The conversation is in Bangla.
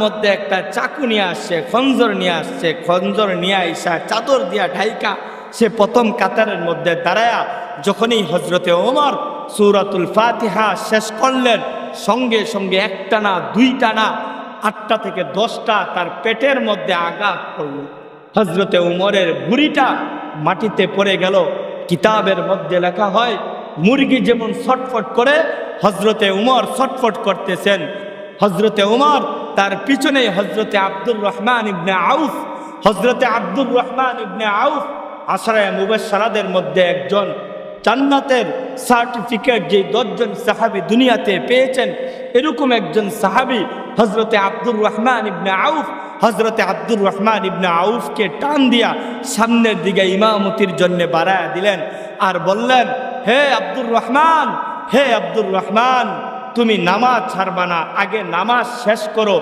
মধ্যে একটা চাকু নিয়ে আসছে, খঞ্জর নিয়ে আসছে। খঞ্জর নিয়ে আইসা চাদর দিয়া ঢাইকা সে প্রথম কাতারের মধ্যে দাঁড়ায়া যখনই হজরতে ওমর সূরাতুল ফাতিহা শেষ করলেন, সঙ্গে সঙ্গে একটা না দুইটা না 8টা থেকে 10টা তার পেটের মধ্যে আঘাত করল। হজরতে উমরের ভুঁড়িটা মাটিতে পড়ে গেল। কিতাবের মধ্যে লেখা হয়, মুরগি যেমন ছটফট করে হজরতে উমর ছটফট করতেছেন। হজরতে উমর তার পিছনে হজরতে আব্দুর রহমান ইবনে আউফ, হজরতে আব্দুর রহমান ইবনে আউফ আশরায়ে মুবাশশারাদের মধ্যে একজন, জান্নাতের সার্টিফিকেট যে 10 জন সাহাবী দুনিয়াতে পেয়েছেন এরকম একজন সাহাবী হজরতে আব্দুর রহমান ইবনে আউফ। হজরতে আব্দুর রহমান ইবনে আউফকে টান দিয়া সামনের দিকে ইমামতির জন্য বাড়ায়া দিলেন আর বললেন, হে আব্দুর রহমান, হে আব্দুর রহমান, তুমি নামাজ ছাড়বা না, আগে নামাজ শেষ করো।